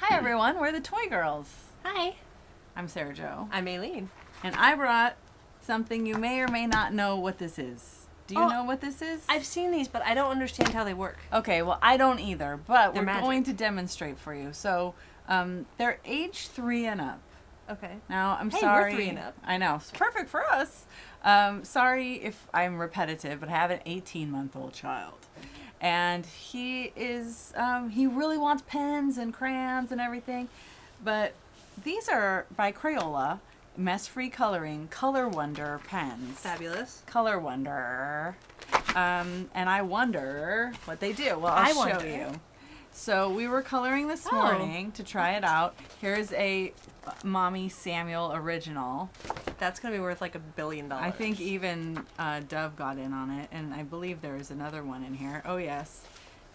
Hi everyone, we're the Toy Girls. Hi. I'm Sarah Jo. I'm Ayleen. And I brought something you may or may not know what this is. Do you know what this is? I've seen these, but I don't understand how they work. Okay, well I don't either, but They're we're magic. going to demonstrate for you. So, they're age 3 and up. Okay. Now, I'm Hey, sorry. we're 3 and up. I know, it's perfect for us. Sorry if I'm repetitive, but I have an 18-month-old child. And he is, he really wants pens and crayons and everything. But these are by Crayola, mess-free coloring, Color Wonder pens. Fabulous. Color Wonder. And I wonder what they do. Well, I'll show wonder. you. So we were coloring this morning to try it out. Here's a Mommy Samuel original. That's going to be worth like $1 billion. I think even Dove got in on it, and I believe there is another one in here. Oh yes,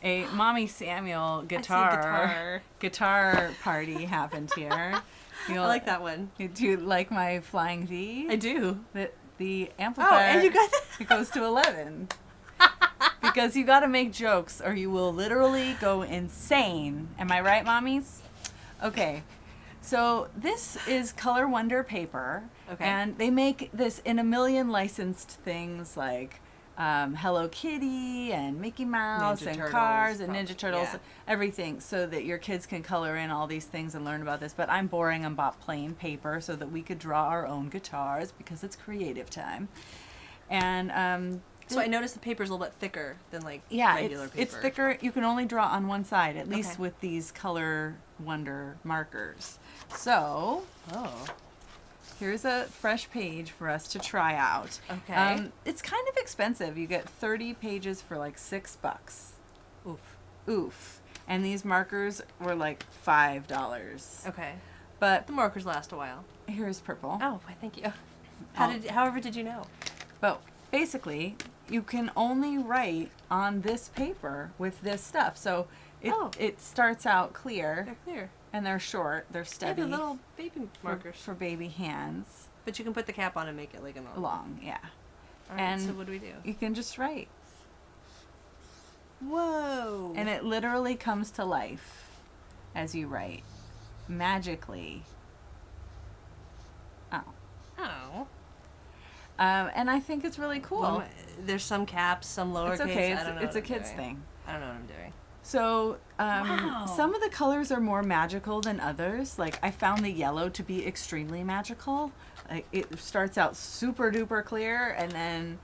a Mommy Samuel guitar party happened here. I like that one. Do you like my flying V? I do. The amplifier. Oh, and you got that? It goes to 11. Because you got to make jokes, or you will literally go insane. Am I right, mommies? Okay. So this is Color Wonder paper, Okay. and they make this in a million licensed things like Hello Kitty and Mickey Mouse Ninja and Turtles, Cars and Ninja Turtles, yeah. everything, so that your kids can color in all these things and learn about this. But I'm boring and bought plain paper so that we could draw our own guitars because it's creative time. And So I noticed the paper's a little bit thicker than like yeah, regular paper. it's thicker. You can only draw on one side, at least Okay. with these Color Wonder markers. So Oh. here's a fresh page for us to try out. Okay. It's kind of expensive. You get 30 pages for like $6. Oof. Oof. And these markers were like $5. Okay. But The markers last a while. here's purple. Oh, why, thank you. Oh. However did you know? But basically, you can only write on this paper with this stuff. So it starts out clear. They're clear. And they're short. They're Yeah, stubby. they're little baby markers. for baby hands. But you can put the cap on and make it like a normal. Long, yeah. All right, and so what do we do? You can just write. Whoa. And it literally comes to life as you write. Magically. Oh. Oh. And I think it's really cool. Well, there's some caps, some lowercase. It's okay. I don't know It's what a I'm kid's doing. thing. I don't know what I'm doing. So, Wow. some of the colors are more magical than others. Like, I found the yellow to be extremely magical. Like, it starts out super duper clear, and then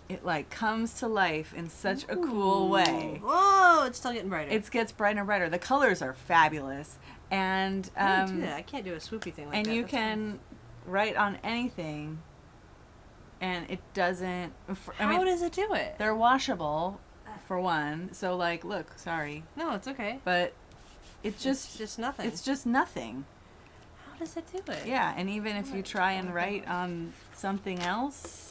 it, like, comes to life in such a cool way. Whoa, it's still getting brighter. It gets brighter and brighter. The colors are fabulous. And, I can't do that. I can't do a swoopy thing like and that. you That's can write on anything, and it doesn't... How does it do it? They're washable, for one. So, like, look, sorry. No, it's okay. But It's just nothing. It's just nothing. How does it do it? Yeah, and even if you try and write on something else,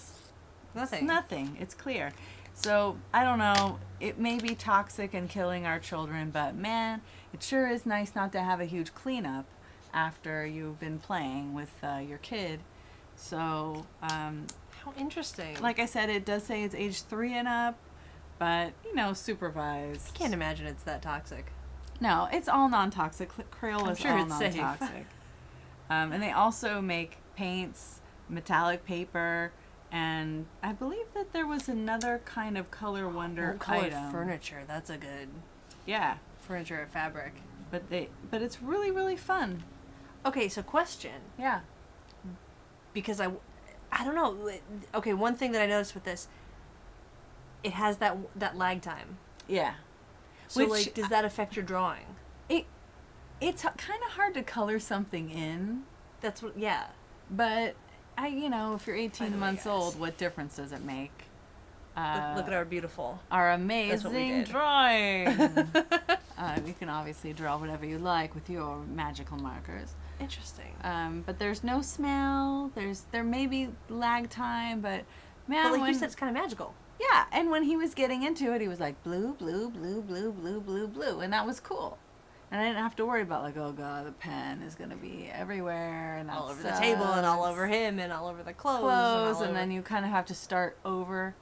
Nothing. it's nothing. It's clear. So, I don't know. It may be toxic and killing our children, but man, it sure is nice not to have a huge cleanup after you've been playing with your kid. So, How interesting. like I said, it does say it's age 3 and up, but, you know, supervised. I can't imagine it's that toxic. No, it's all non-toxic. Crayola I'm is sure all it's safe. non-toxic. And they also make paints, metallic paper, and I believe that there was another kind of Color Wonder Colored item. furniture. That's a good Yeah, furniture or fabric. but it's really, really fun. Okay, so question. Yeah. Because I don't know. Okay, one thing that I noticed with this, it has that lag time. Yeah. So, Which, like, does that affect your drawing? It's kind of hard to color something in, That's what. Yeah. but if you're 18 By the way, months guys. old, what difference does it make? Look at our beautiful. Our That's what we amazing did. drawing. You can obviously draw whatever you like with your magical markers. Interesting. But there's no smell. There may be lag time, but man, But like when, you said, it's kind of magical. yeah. And when he was getting into it, he was like blue, blue, blue, blue, blue, blue, blue, and that was cool. And I didn't have to worry about like, oh god, the pen is gonna be everywhere and that All over the sucks. table and all over him and all over the clothes. clothes, all and over- then you kind of have to start over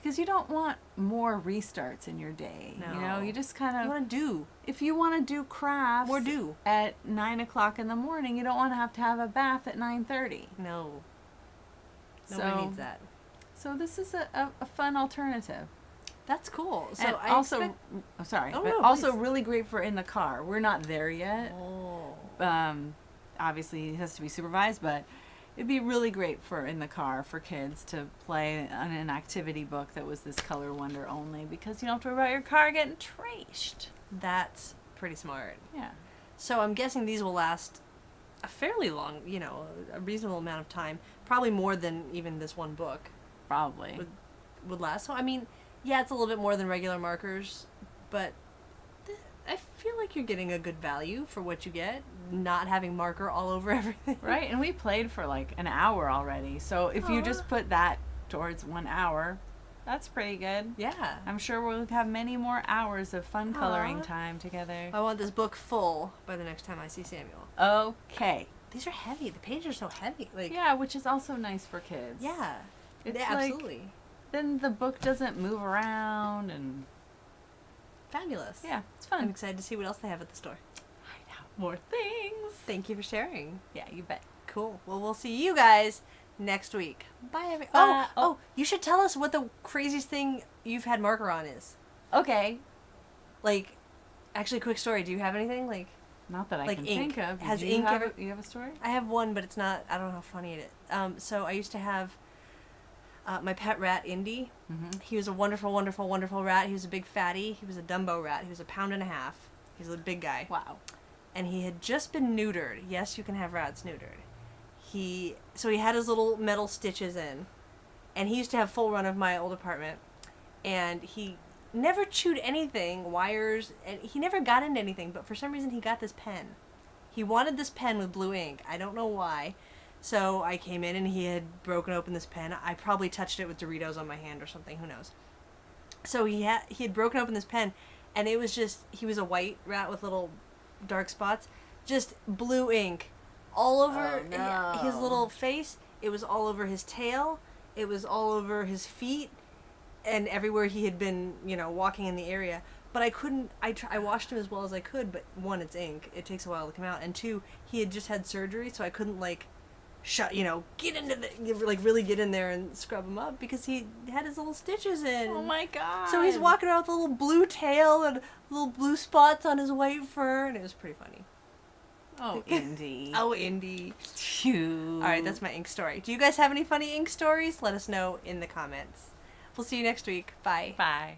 Because you don't want more restarts in your day. No. You know, you just kind You of, want to do. if you want to do crafts More do. at 9 o'clock in the morning, you don't want to have a bath at 9:30. No. Nobody needs that. So this is a fun alternative. That's cool. So And I also, expect- I'm sorry, Oh, but no, also please. really great for in the car. We're not there yet. Oh. Obviously, it has to be supervised, but it'd be really great for in the car for kids to play on an activity book that was this Color Wonder only, because you don't have to worry about your car getting trashed. That's pretty smart. Yeah. So I'm guessing these will last a fairly long, a reasonable amount of time. Probably more than even this one book Probably. would last. So, I mean, yeah, it's a little bit more than regular markers, but I feel like you're getting a good value for what you get, not having marker all over everything. Right, and we played for like an hour already. So if you just put that towards 1 hour, that's pretty good. Yeah. I'm sure we'll have many more hours of fun coloring Aw. time together. I want this book full by the next time I see Samuel. Okay. These are heavy. The pages are so heavy. Like, Yeah, which is also nice for kids. yeah. It's Yeah, like- absolutely. Then the book doesn't move around and Fabulous. yeah, it's I'm fun. excited to see what else they have at the store. I know. More things. Thank you for sharing. Yeah, you bet. Cool. Well, we'll see you guys next week. Bye, everyone. Bye. Oh, you should tell us what the craziest thing you've had marker on is. Okay. Like, actually, quick story. Do you have anything? Like, Not that I Like can ink. think of. Has Do you ink have ever- you have a story? I have one, but it's not, I don't know how funny it is. So I used to have my pet rat, Indy. Mm-hmm. He was a wonderful, wonderful, wonderful rat. He was a big fatty. He was a Dumbo rat. He was a pound and a half. He's a big guy. Wow. And he had just been neutered. Yes, you can have rats neutered. So he had his little metal stitches in, and he used to have full run of my old apartment, and he never chewed anything, wires, and he never got into anything, but for some reason he got this pen. He wanted this pen with blue ink. I don't know why. So I came in and he had broken open this pen. I probably touched it with Doritos on my hand or something, who knows. So he had broken open this pen, and it was just, he was a white rat with little dark spots, just blue ink all over Oh, no. his little face. It was all over his tail. It was all over his feet, and everywhere he had been, walking in the area. But I couldn't, I washed him as well as I could, but one, it's ink. It takes a while to come out. And two, he had just had surgery, so I couldn't, get into really get in there and scrub him up because he had his little stitches in. Oh my god. So he's walking around with a little blue tail and little blue spots on his white fur, and it was pretty funny. Oh, Indy. Oh, Indy. Phew. All right, that's my ink story. Do you guys have any funny ink stories? Let us know in the comments. We'll see you next week. Bye. Bye.